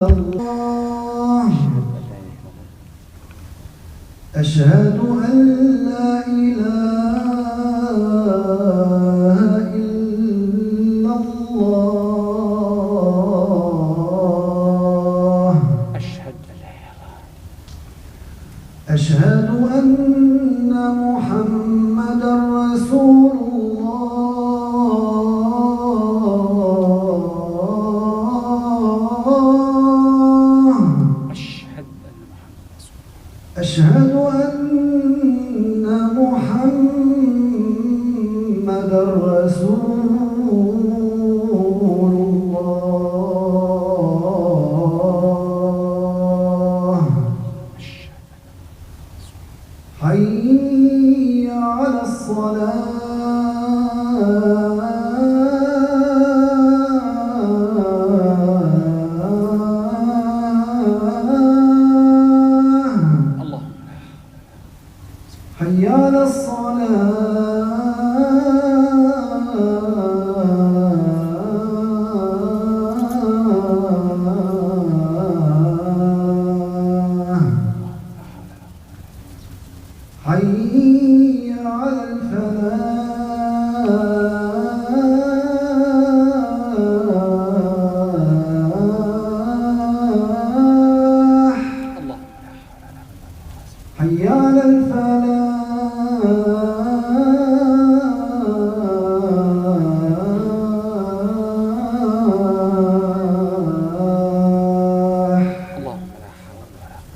الله أشهد أن لا إله إلا الله أشهد أن محمدا رسول أشهد أن محمدا رسول الله حي على حي على الصلاة حي على الفلاح حي على الفلاح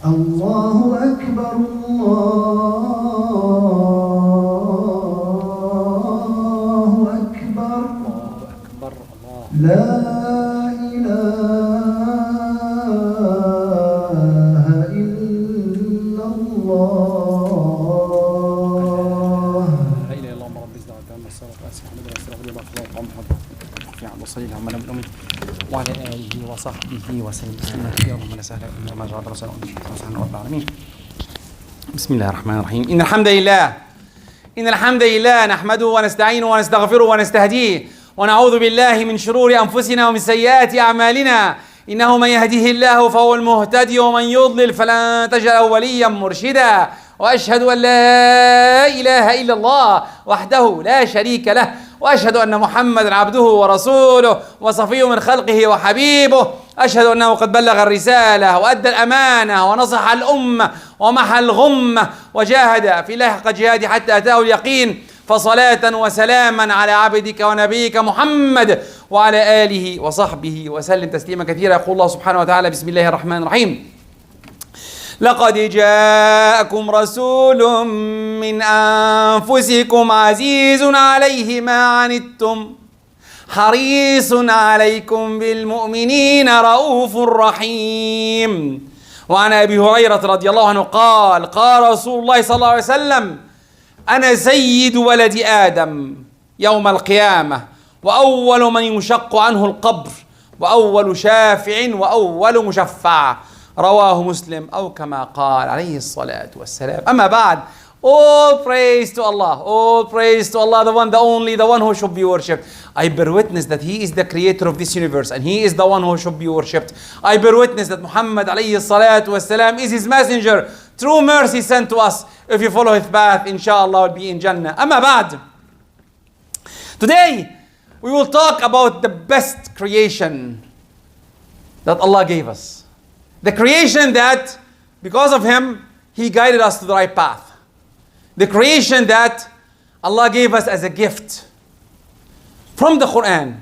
الله أكبر الله أكبر لا إله إلا الله لا إله إلا الله رب العزة وجل والصلاة والسلام على رسول الله صلى الله عليه وسلم وعلى آله وصحبه وسلم تسليما كثيرا اللهم سهلا إلا ما جعل رسولا سبحان رب العالمين. بسم الله الرحمن الرحيم. إن الحمد لله نحمده ونستعينه ونستغفره ونستهديه ونعوذ بالله من شرور أنفسنا ومن سيئات أعمالنا إنه من يهده الله فهو المهتدي ومن يضلل فلن تجد له وليا مرشدا وأشهد أن لا إله إلا الله وحده لا شريك له وأشهد أن محمدا عبده ورسوله وصفيه من خلقه وحبيبه أشهد أنه قد بلغ الرسالة وأدى الأمانة ونصح الأمة ومحى الغمة وجاهد في الله حق جهاده حتى أتاه اليقين فصلاة وسلاما على عبدك ونبيك محمد وعلى آله وصحبه وسلم تسليما كثيرا. يقول الله سبحانه وتعالى بسم الله الرحمن الرحيم لقد جاءكم رسول من أنفسكم عزيز عليه ما عنتم حريص عليكم بالمؤمنين رؤوف رحيم. وعن أبي هريرة رضي الله عنه قال قال رسول الله صلى الله عليه وسلم أنا سيد ولد آدم يوم القيامة وأول من يشق عنه القبر وأول شافع وأول مشفع رواه مسلم أو كما قال عليه الصلاة والسلام. أما بعد, all praise to Allah, the one, the only, the one who should be worshipped. I bear witness that He is the creator of this universe and He is the one who should be worshipped. I bear witness that Muhammad alayhi salatu wasalam is His messenger, true mercy sent to us. If you follow His path, inshallah, will be in Jannah. Amma ba'd. Today, we will talk about the best creation that Allah gave us. The creation that, because of Him, He guided us to the right path. The creation that Allah gave us as a gift from the Quran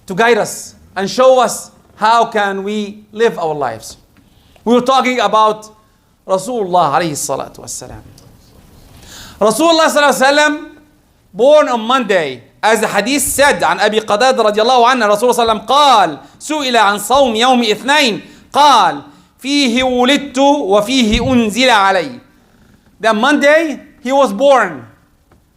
to guide us and show us how can we live our lives. We were talking about Rasulullah alayhi salatu wassalam. Rasulullah sallallahu alayhi wasallam, born on Monday, as the hadith said عن أبي قتادة رضي الله عنه رسول الله صلى الله عليه وسلم قال سئل عن صوم يوم اثنين قال فيه ولدت وفيه أنزل علي. That Monday he was born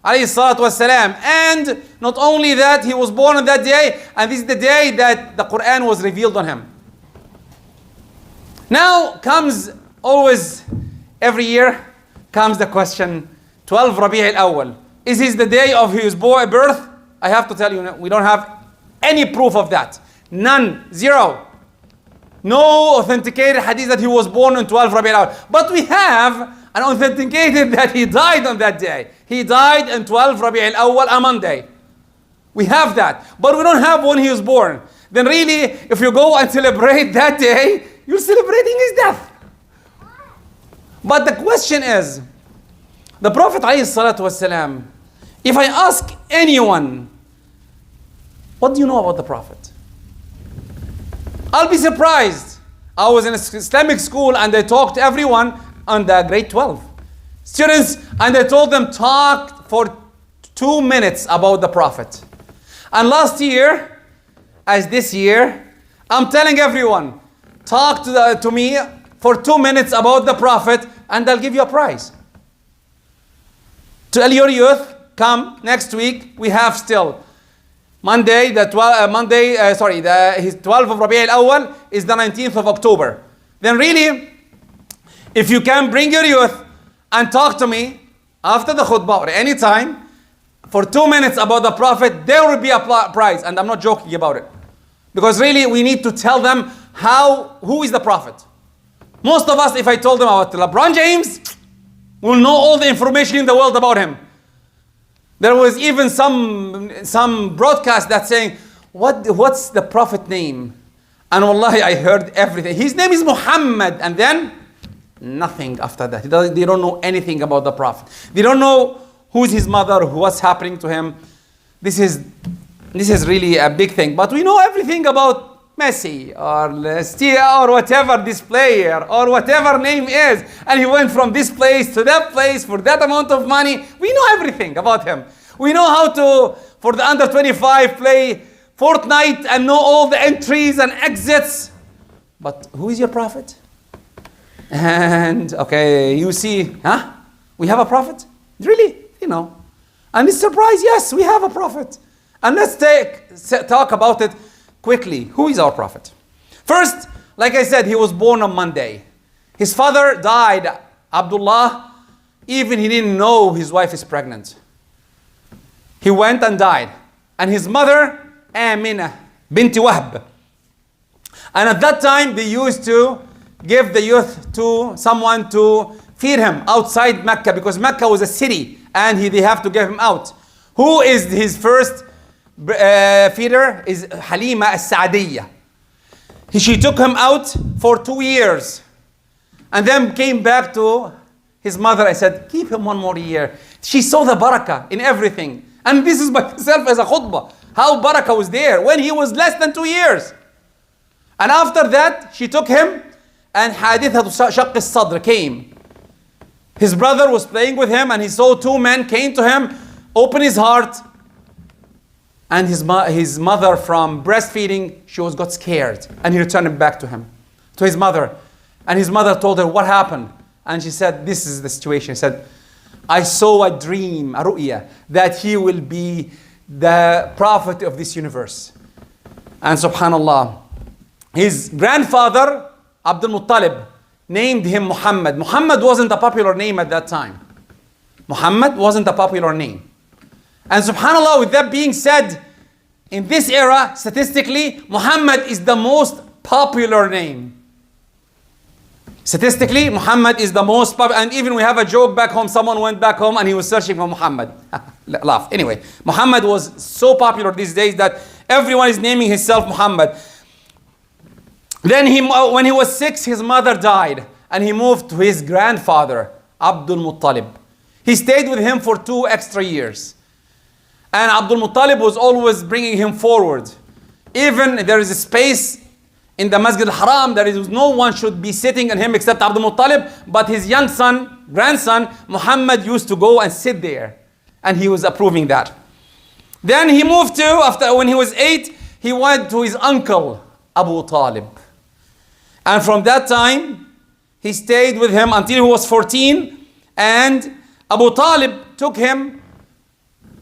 عليه الصلاة والسلام, and not only that, he was born on that day, and this is the day that the Quran was revealed on him. Now comes always every year comes the question 12 Rabi' al-Awwal, is this the day of his birth? I have to tell you, we don't have any proof of that. None. Zero. No authenticated hadith that he was born on 12 Rabi al-Awwal. But we have an authenticated that he died on that day. He died on 12 Rabi al-Awwal, a Monday. We have that. But we don't have when he was born. Then really, if you go and celebrate that day, you're celebrating his death. But the question is, the Prophet ﷺ, if I ask anyone, what do you know about the Prophet? I'll be surprised. I was in an Islamic school and I talked to everyone on the grade 12 students, and I told them talk for 2 minutes about the Prophet. And last year, as this year, I'm telling everyone, talk to me for 2 minutes about the Prophet and I'll give you a prize. Tell your youth, come next week, we have still Monday, his 12th of Rabi al-Awwal is the 19th of October. Then really, if you can bring your youth and talk to me after the khutbah or any time for 2 minutes about the Prophet, there will be a prize. And I'm not joking about it. Because really, we need to tell them who is the Prophet. Most of us, if I told them about LeBron James, will know all the information in the world about him. There was even some broadcast that's saying, what's the Prophet name? And wallahi, I heard everything. His name is Muhammad. And then, nothing after that. They don't know anything about the Prophet. They don't know who's his mother, what's happening to him. This is really a big thing. But we know everything about Messi or Stia or whatever this player or whatever name is. And he went from this place to that place for that amount of money. We know everything about him. We know how to, for the under 25, play Fortnite and know all the entries and exits. But who is your Prophet? And okay, you see, we have a Prophet? Really? And it's surprise, yes, we have a Prophet. And let's talk about it quickly. Who is our Prophet? First, like I said, he was born on Monday. His father died, Abdullah, even he didn't know his wife is pregnant. He went and died. And his mother, Amina, binti Wahb. And at that time, they used to give the youth to someone to feed him outside Mecca, because Mecca was a city and they have to give him out. Who is his first feeder? Is Halima as-Sa'diyya. She took him out for 2 years and then came back to his mother. I said, keep him 1 more year. She saw the barakah in everything. And this is myself as a khutbah. How barakah was there when he was less than 2 years. And after that, she took him, and Hadithatu Shaqq al-Sadr came. His brother was playing with him and he saw 2 men came to him, opened his heart, and his mother, from breastfeeding, she got scared, and he returned him back to his mother. And his mother told her, what happened? And she said, this is the situation. She said, I saw a dream, a ru'ya, that he will be the prophet of this universe. And subhanallah, his grandfather, Abdul Muttalib, named him Muhammad. Muhammad wasn't a popular name at that time. Muhammad wasn't a popular name. And subhanallah, with that being said, in this era, statistically, Muhammad is the most popular name. Statistically, Muhammad is the most popular. And even we have a joke back home. Someone went back home and he was searching for Muhammad. Laugh. Anyway, Muhammad was so popular these days that everyone is naming himself Muhammad. Then when he was 6, his mother died. And he moved to his grandfather, Abdul Muttalib. He stayed with him for 2 extra years. And Abdul Muttalib was always bringing him forward. Even there is a space in the Masjid al-Haram, there is no one should be sitting on him except Abdul Muttalib. But his grandson, Muhammad, used to go and sit there. And he was approving that. Then he moved when he was 8, he went to his uncle, Abu Talib. And from that time, he stayed with him until he was 14. And Abu Talib took him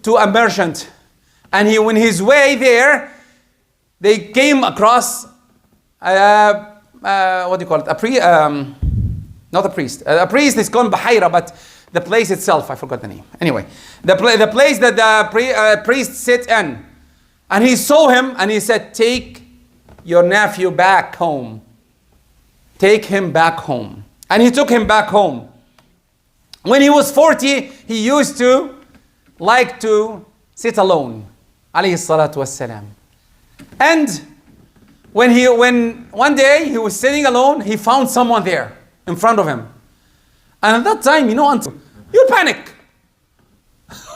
to a merchant. And when his way there, they came across, what do you call it? Not a priest. A priest is called Bahaira, but the place itself, I forgot the name. Anyway, the place that the priest sit in. And he saw him and he said, take your nephew back home. take him back home. And he took him back home. When he was 40, he used to like to sit alone. Alayhi salatu wassalam. And when one day he was sitting alone, he found someone there in front of him. And at that time, you panic.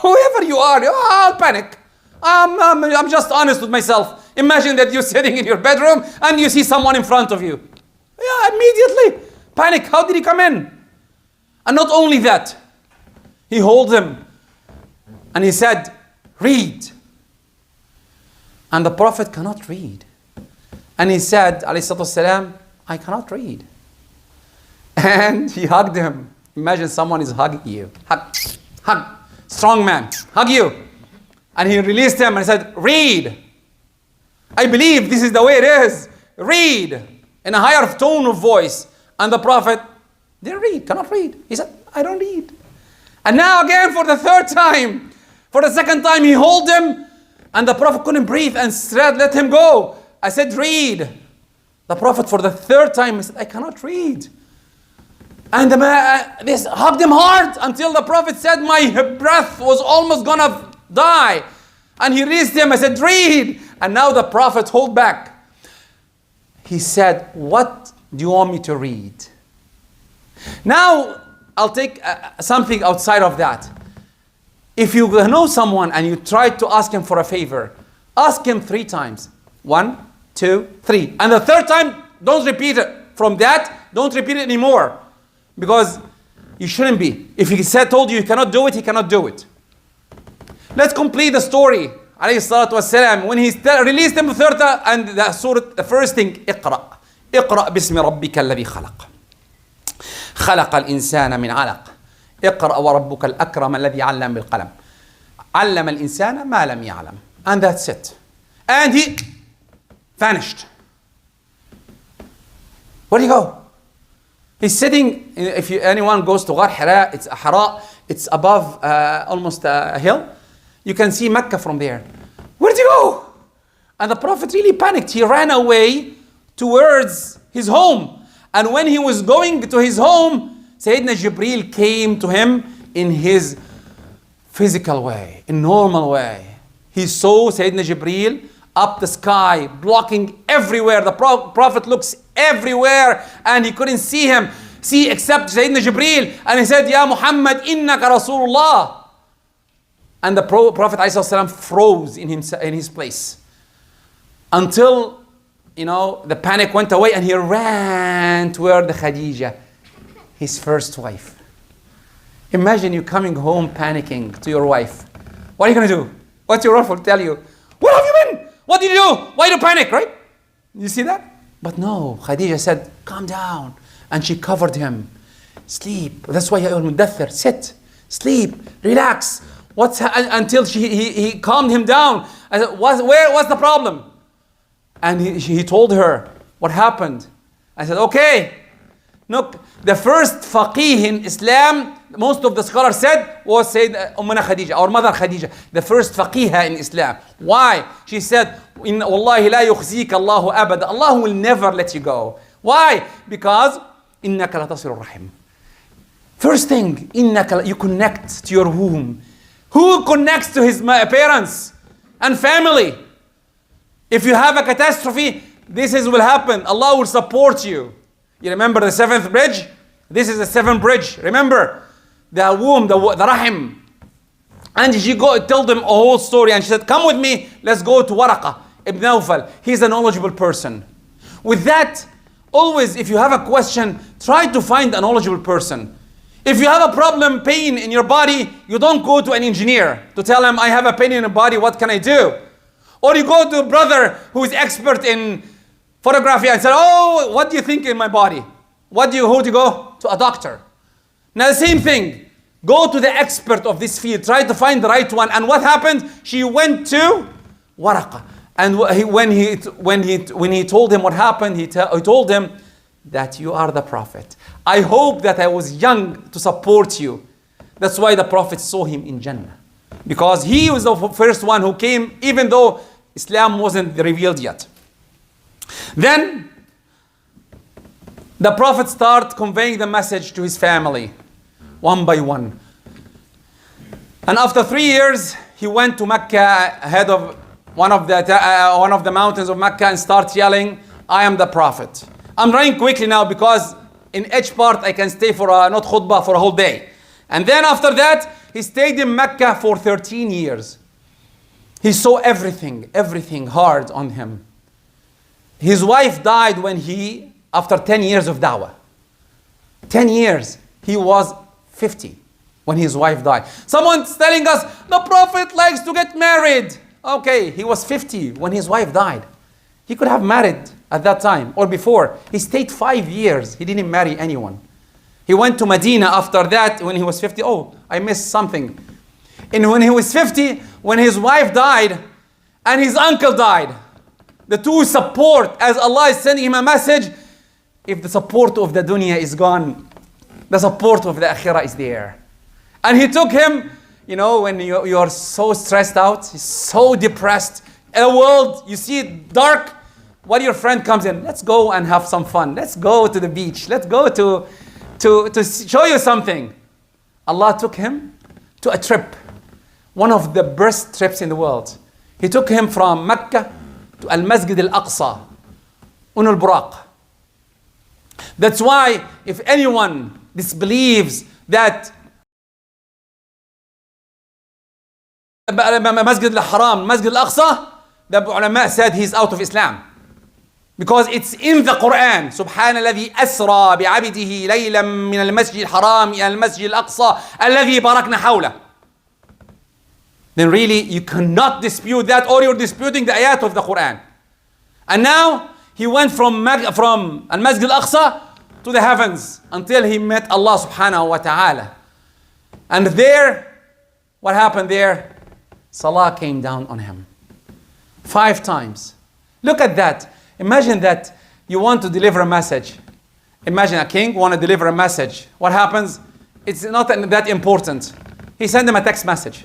Whoever you are, I'll panic. I'm just honest with myself. Imagine that you're sitting in your bedroom and you see someone in front of you. Yeah, immediately panic. How did he come in? And not only that, he holds him and he said, read. And the Prophet cannot read. And he said, alayhi salatu wasalam, I cannot read. And he hugged him. Imagine someone is hugging you. Hug. Strong man. Hug you. And he released him and said, read. I believe this is the way it is. Read. In a higher tone of voice. And the Prophet didn't read, cannot read. He said, I don't read. And now again for the third time. For the second time he held him. And the Prophet couldn't breathe and said, let him go. I said, read. The Prophet for the third time, he said, I cannot read. And the man, this hugged him hard until the Prophet said, my breath was almost gonna die. And he released him. I said, read. And now the Prophet hold back. He said, what do you want me to read? Now, I'll take something outside of that. If you know someone and you try to ask him for a favor, ask him 3 times. 1, 2, 3. And the third time, don't repeat it. From that, don't repeat it anymore. Because you shouldn't be. If he told you cannot do it, he cannot do it. Let's complete the story. Alayhi salatu wasalam. When he released him the third time, and the first thing, اقرأ. اقرأ باسم ربك الذي خلق. خلق الإنسان من علق. اقرأ وربك الأكرم الذي علم بالقلم. علم الإنسان ما لم يعلم. And that's it. And he vanished. Where did he go? He's sitting, if anyone goes to Ghar Hira, it's above almost a hill. You can see Mecca from there. Where did he go? And the Prophet really panicked. He ran away towards his home. And when he was going to his home, Sayyidina Jibreel came to him in his physical way, in normal way. He saw Sayyidina Jibreel up the sky, blocking everywhere. The Prophet looks everywhere and he couldn't see him, except Sayyidina Jibreel. And he said, Ya Muhammad, innaka Rasulullah. And the Prophet ﷺ froze in his place. Until, the panic went away and he ran toward the Khadija, his first wife. Imagine you coming home panicking to your wife. What are you going to do? What's your wife will tell you? Where have you been? What did you do? Why do you panic, right? You see that? But no, Khadija said, calm down. And she covered him. Sleep. That's why Mudaththir, sit, sleep, relax. Until he calmed him down. I said, what's the problem? And he told her what happened. I said, okay. Look, the first faqih in Islam, most of the scholars said, was Sayyidina Ummuna Khadija, our mother Khadija, the first faqihah in Islam. Why? She said, Wallahi la yukhzika Allahu abad. Allah will never let you go. Why? Because innaka la tasiru rahim. First thing, you connect to your womb. Who connects to his parents and family? If you have a catastrophe, will happen. Allah will support you. You remember the 7th bridge? This is the 7th bridge. Remember the womb, the rahim. And she told them a whole story and she said, come with me, let's go to Waraqa ibn Nawfal. He's a knowledgeable person. With that, always if you have a question, try to find a knowledgeable person. If you have a problem, pain in your body, you don't go to an engineer to tell him, I have a pain in the body, what can I do? Or you go to a brother who is expert in photography and say, oh, what do you think in my body? Who do you go? To a doctor. Now the same thing. Go to the expert of this field. Try to find the right one. And what happened? She went to Waraqa. And when he told him what happened, he told him that you are the Prophet. I hope that I was young to support you. That's why the Prophet saw him in Jannah. Because he was the first one who came, even though Islam wasn't revealed yet. Then, The Prophet started conveying the message to his family, one by one. And after 3 years, he went to Mecca, ahead of one of the mountains of Mecca, and started yelling, I am the Prophet. I'm running quickly now because in each part I can stay for not khutbah for a whole day. And then after that, he stayed in Mecca for 13 years. He saw everything hard on him. His wife died after 10 years of da'wah. 10 years. He was 50 when his wife died. Someone's telling us, the Prophet likes to get married. Okay, he was 50 when his wife died. He could have married at that time or before. He stayed 5 years. He didn't marry anyone. He went to Medina after that when he was 50. Oh, I missed something. And when he was 50, when his wife died and his uncle died, the two support, as Allah is sending him a message, if the support of the dunya is gone, the support of the akhirah is there. And he took him, when you are so stressed out, so depressed, in the world, you see it dark, what your friend comes in, let's go and have some fun. Let's go to the beach. Let's go to show you something. Allah took him to a trip, one of the best trips in the world. He took him from Mecca to Al-Masjid Al-Aqsa, Al-Buraq. That's why if anyone disbelieves that Masjid Al-Haram, Masjid Al-Aqsa, the ulama said he's out of Islam. Because it's in the Quran. سبحان الذي أسرى بعبده ليلا من المسجد الحرام إلى المسجد الأقصى الذي باركنا حوله. Then really you cannot dispute that, or you're disputing the ayat of the Quran. And now he went from Al-Masjid Al-Aqsa to the heavens until he met Allah subhanahu wa ta'ala. And there, what happened there? Salah came down on him 5 times. Look at that. Imagine that you want to deliver a message. Imagine a king want to deliver a message. What happens? It's not that important. He sent him a text message.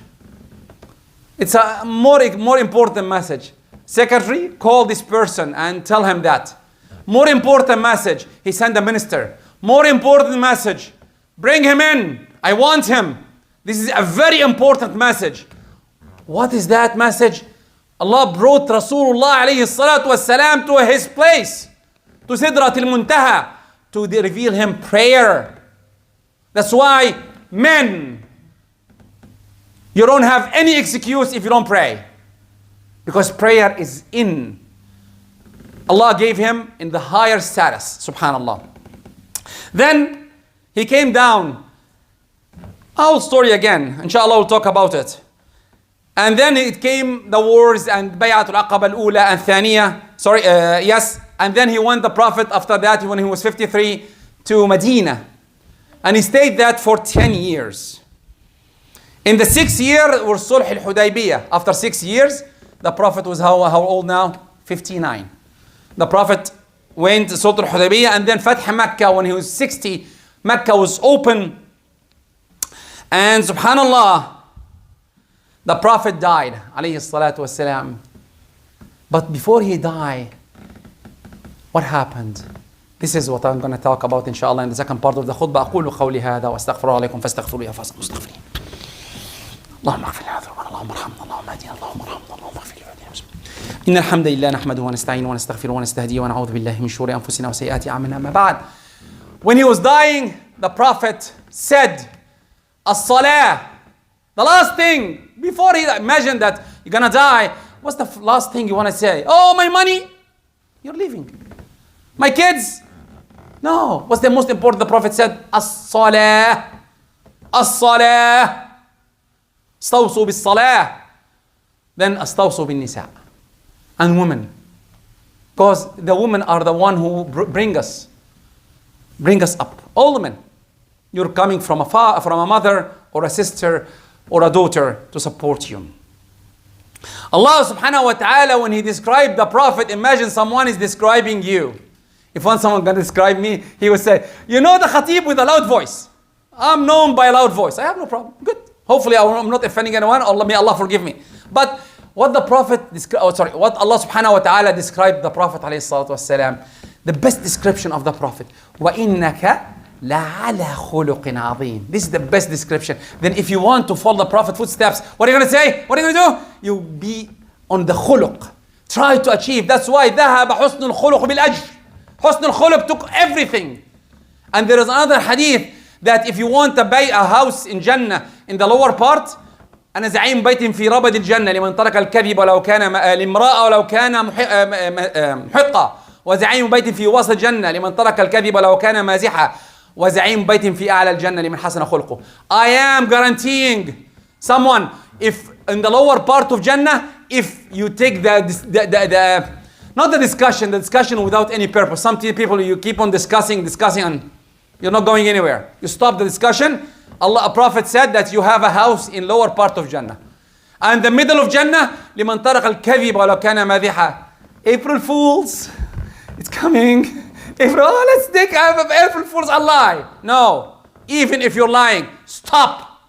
It's a more important message. Secretary, call this person and tell him that. More important message. He sent a minister. More important message. Bring him in. I want him. This is a very important message. What is that message? Allah brought Rasulullah alayhi salatu wasalam to his place, to Sidratul Muntaha, to reveal him prayer. That's why men, you don't have any excuse if you don't pray. Because prayer is in. Allah gave him in the higher status, subhanallah. Then he came down. Our story again, inshallah we'll talk about it. And then it came the wars and Bay'atul Aqaba al-Ula and Thaniya. And then he went the Prophet after that when he was 53 to Medina. And he stayed that for 10 years. In the 6th year was Sulh al-Hudaybiyah. After 6 years, the Prophet was how old now? 59. The Prophet went to Sulh al-Hudaybiyah, and then Fath Makkah when he was 60. Makkah was open. And subhanallah, the Prophet died, alayhi salatu wasalam. But before he died, what happened? This is what I'm going to talk about inshallah in the second part of the khutbah. أقول قولي هذا وأستغفر الله لكم فاستغفروا يا فاصل مستغفرين. اللهم اغفر لنا ذنوبنا، اللهم ارحمنا، اللهم اهدنا، اللهم ارحمنا، اللهم اغفر لنا. إن الحمد لله نحمده ونستعينه ونستغفره ونستهديه ونعوذ بالله من شرور أنفسنا وسيئات أعمالنا. أما بعد. When he was dying, the Prophet said, As-salah. The last thing, before he imagine that you're gonna die, what's the last thing you want to say? Oh, my money? You're leaving. My kids? No. What's the most important? The Prophet said, As-salah. As-salah. Astawsu bis-salah. Then astawsu bin-nisa. And women. Because the women are the one who bring us up. All the men. You're coming from a mother or a sister or a daughter to support you. Allah subhanahu wa ta'ala, when he described the Prophet, imagine someone is describing you. If someone can describe me, he would say, you know the khatib with a loud voice. I'm known by a loud voice. I have no problem. Good. Hopefully I'm not offending anyone. May Allah forgive me. But what Allah subhanahu wa ta'ala described the Prophet alayhi salatu wasalam, The best description of the Prophet. وَإِنَّكَ لَعَلَى خُلُقٍ عَظِيمٍ. This is the best description. Then if you want to follow the Prophet's footsteps, what are you going to say? What are you going to do? You'll be on the khuluq. Try to achieve. That's why ذهب حسن الخلق بالأجر. حسن الخلق took everything. And there is another hadith that if you want to buy a house in Jannah in the lower part, أنا زعيم بيت في ربد الجنة لمن ترك الكذب ولو كان لامرأة ولو كان محقة، وزعيم بيت في وسط الجنة لمن ترك الكذب ولو كان مازحا، وزعيم بيت في أعلى الجنة لمن حسن خلقه. I am guaranteeing someone, if in the lower part of Jannah, if you take the not the discussion without any purpose. Some people, you keep on discussing and you're not going anywhere. You stop the discussion. A Prophet said that you have a house in lower part of Jannah. And the middle of Jannah, لمن ترك الكذب ولو كان مازحا. April Fools, it's coming. Let's take April Fools a lie. No, even if you're lying, stop.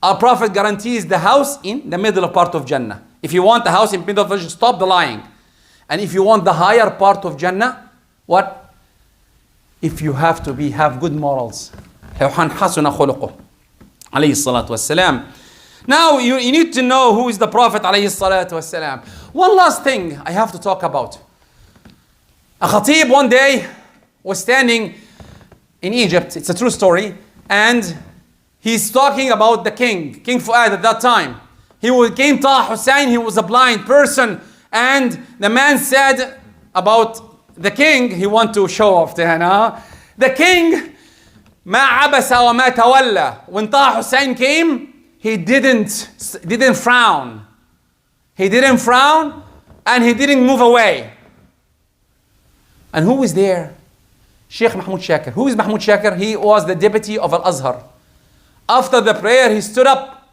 Our Prophet guarantees the house in the middle part of Jannah. If you want the house in the middle of Jannah, stop the lying. And if you want the higher part of Jannah, what? If you have good morals. حسن خلقه عليه الصلاة والسلام. Now you need to know who is the Prophet عليه الصلاة والسلام. One last thing I have to talk about. A khatib one day was standing in Egypt. It's a true story. And he's talking about the king, King Fuad at that time. Came Taha Hussein, he was a blind person. And the man said about the king, he wanted to show off to him. The king, ما عبس وما تولى. When Taha Hussein came, he didn't frown. He didn't frown and he didn't move away. And who was there? Sheikh Mahmoud Shakir. Who is Mahmoud Shakir? He was the deputy of Al-Azhar. After the prayer, he stood up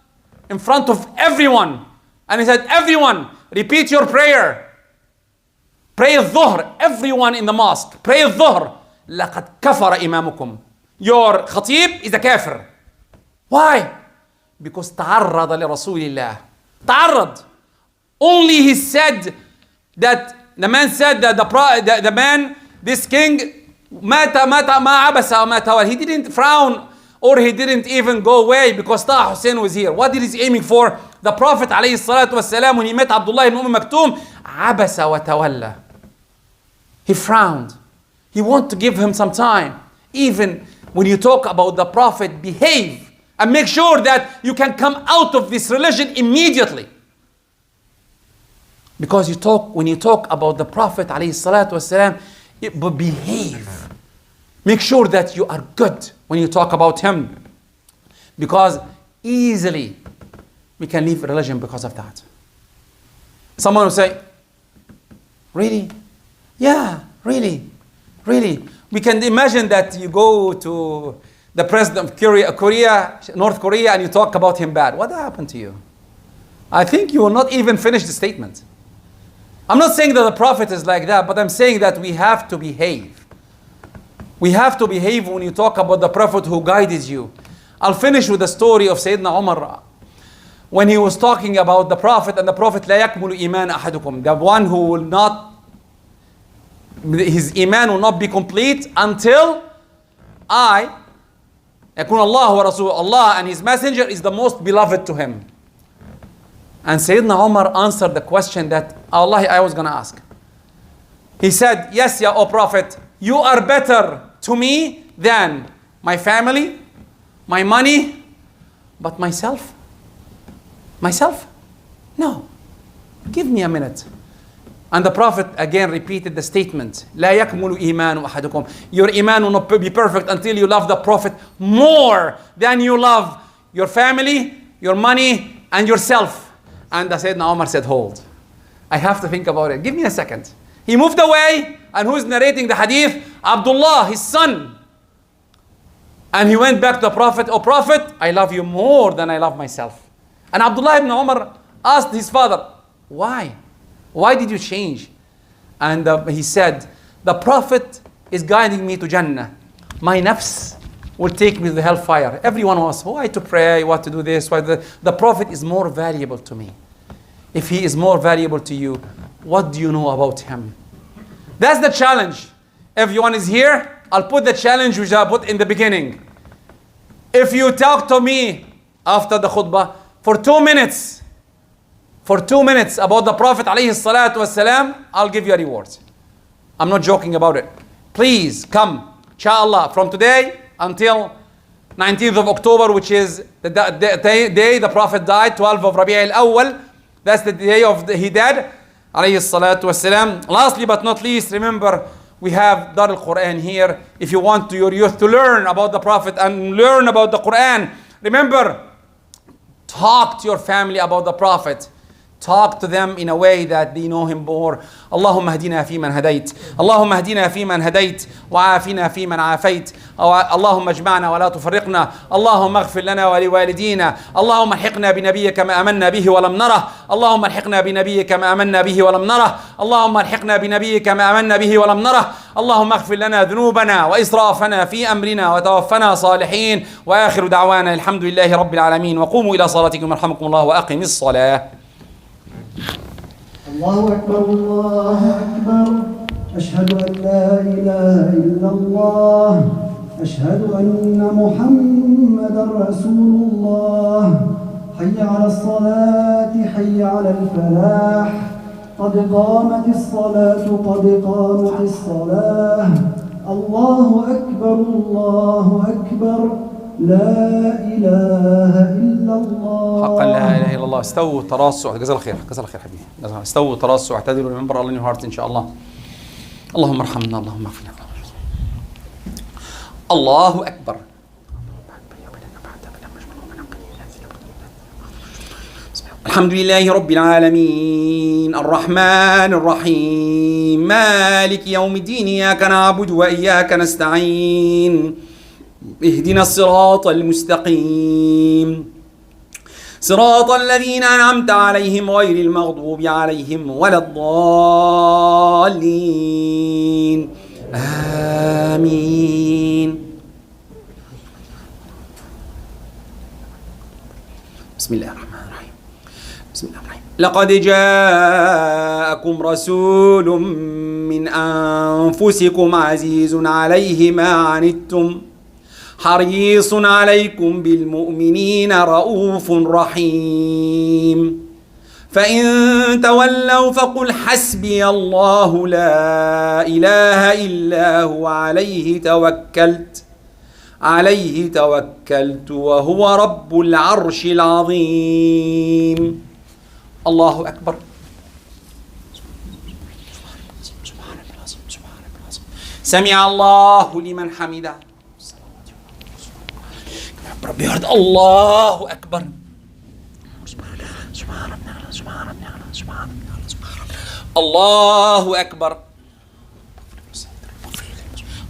in front of everyone and he said, everyone, repeat your prayer. Pray al-Dhuhr. Everyone in the mosque. Pray al-Dhuhr. لَقَدْ كَفَرَ إِمَامُكُمْ. Your khatib is a kafir. Why? Because تعرض لرسول الله. تعرض. Only he said that the man said that the man, this king, ما عبس وما تولى. He didn't frown or he didn't even go away because Taha Hussein was here. What is he aiming for? The Prophet عليه الصلاة والسلام, when he met Abdullah ibn Maktoum, عبس وتولى. He frowned. He wanted to give him some time. Even when you talk about the Prophet, behave and make sure that you can come out of this religion immediately. Because when you talk about the Prophet ﷺ, behave. Make sure that you are good when you talk about him. Because easily we can leave religion because of that. Someone will say, really? Yeah, really. Really. We can imagine that you go to the president of Korea, North Korea, and you talk about him bad. What happened to you? I think you will not even finish the statement. I'm not saying that the Prophet is like that, but I'm saying that we have to behave. We have to behave when you talk about the Prophet who guided you. I'll finish with the story of Sayyidina Umar. When he was talking about the Prophet, and the Prophet, لا يكمل إيمان أحدكم. The one who will not, his iman will not be complete until يكون الله ورسوله, Allah and His Messenger is the most beloved to him. And Sayyidina Umar answered the question that I was going to ask. He said, yes, Ya O Prophet, you are better to me than my family, my money, but myself? Myself? No. Give me a minute. And the Prophet again repeated the statement, لا يكمل إيمان أحدكم. Your iman will not be perfect until you love the Prophet more than you love your family, your money, and yourself. And the Sayyidina Umar said, hold. I have to think about it. Give me a second. He moved away, and who's narrating the hadith? Abdullah, his son. And he went back to the Prophet, O Prophet, I love you more than I love myself. And Abdullah ibn Umar asked his father, why? Why did you change? And he said, the Prophet is guiding me to Jannah. My nafs will take me to the hellfire. Everyone wants, why to pray, what to do this, why the Prophet is more valuable to me. If he is more valuable to you, what do you know about him? That's the challenge. everyone is here, I'll put the challenge which I put in the beginning. If you talk to me after the khutbah for 2 minutes, about the Prophet alayhi salatu wasalam, I'll give you a reward. I'm not joking about it. Please come, inshallah, from today until 19th of October, which is the day the Prophet died, 12th of Rabi' al-Awwal. That's the day he died, alayhi salatu wasalam. Lastly but not least, remember, we have Dar al-Quran here. If you want your youth to learn about the Prophet and learn about the Quran, remember, talk to your family about the Prophet. Talk to them in a way that they know him more. اللهم اهدنا فيمن هديت اللهم اهدنا فيمن هديت وعافنا فيمن عافيت اللهم اجمعنا ولا تفرقنا اللهم اغفر لنا ولوالدينا اللهم الحقنا بنبيك ما آمنا به ولم نره اللهم الحقنا بنبيك ما آمنا به ولم نره اللهم الحقنا بنبيك ما آمنا به ولم نره اللهم اغفر لنا ذنوبنا وإسرافنا في أمرنا وتوفنا صالحين وآخر دعوانا الحمد لله رب العالمين وقوموا إلى صلاتكم يرحمكم الله وأقم الصلاة. الله أكبر الله أكبر أشهد أن لا إله إلا الله أشهد أن محمدا رسول الله حي على الصلاة حي على الفلاح قد قامت الصلاة قد قامت الصلاة الله أكبر لا إله إلا الله حقا لا إله إلا الله. استووا تراصوا، جزاك الله خير، جزاك الله خير حبيبي. استووا تراصوا اعتدلوا. remember Allah in your heart إن شاء الله. اللهم ارحمنا اللهم اغفر لنا. الله أكبر. الحمد لله رب العالمين الرحمن الرحيم مالك يوم الدين إياك نعبد وإياك نستعين اهدنا الصراط المستقيم صراط الذين أنعمت عليهم غير المغضوب عليهم ولا الضالين آمين. بسم الله الرحمن الرحيم. بسم الله الرحمن الرحيم. لقد جاءكم رسول من أنفسكم عزيز عليه ما عنتم حريص عليكم بالمؤمنين رؤوف رحيم فإن تولوا فقل حسبي الله لا إله إلا هو عليه توكلت وهو رب العرش العظيم. الله أكبر. سمع الله لمن حمده. ربي يرد. الله أكبر. الله أكبر.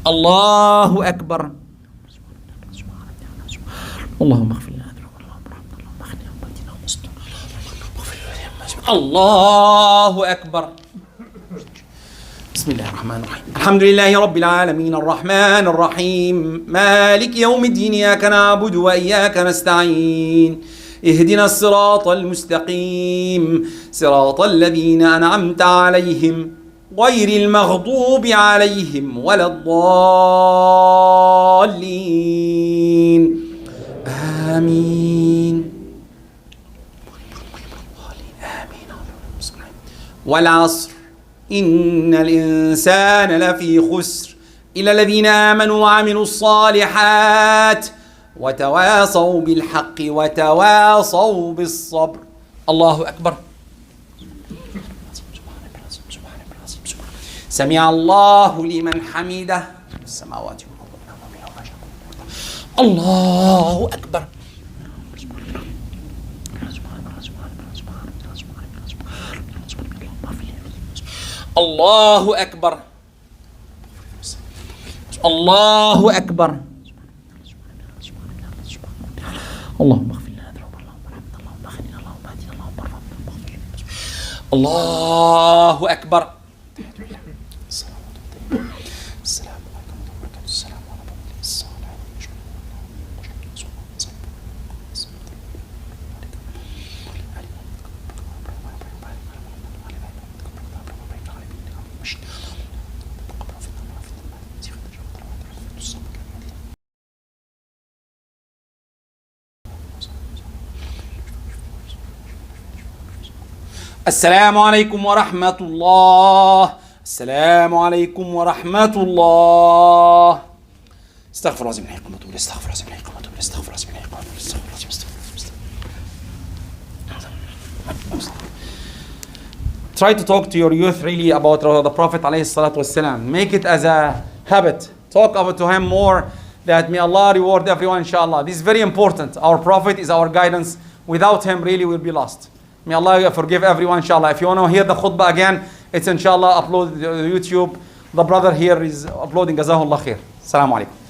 الله أكبر. اللهم اغفر لنا الله أكبر. بسم الله الرحمن الرحيم. الحمد لله رب العالمين الرحمن الرحيم مالك يوم الدين إياك نعبد وإياك نستعين اهدنا الصراط المستقيم صراط الذين أنعمت عليهم غير المغضوب عليهم ولا الضالين آمين. والعصر إن الإنسان لفي خسر إلا الذين آمنوا وعملوا الصالحات وتواصوا بالحق وتواصوا بالصبر. الله أكبر. سمع الله لمن حمده. السماوات الله أكبر. الله أكبر. الله أكبر. اللهم اغفر لنا ذنوبنا اللهم ارحمنا اللهم اغفرنا اللهم اهدنا اللهم ارحمنا الله أكبر. السلام عليكم ورحمة الله السلام عليكم السلام عليكم ورحمة الله. السلام عليكم ورحمة الله. استغفر الله من حكمة وتوب. استغفر الله من حكمة وتوب. استغفر الله من حكمة وتوب. استغفر الله. Try to talk to your youth really about the Prophet alayhi salatu wasalam. Make it as a habit. Talk about to him more, that may Allah reward everyone inshallah. This is very important. Our Prophet is our guidance. Without him really we'll be lost. May Allah forgive everyone inshallah. If you want to hear the khutbah again, it's inshallah uploaded to YouTube. The brother here is uploading. Jazahullah khair. Assalamu alaikum.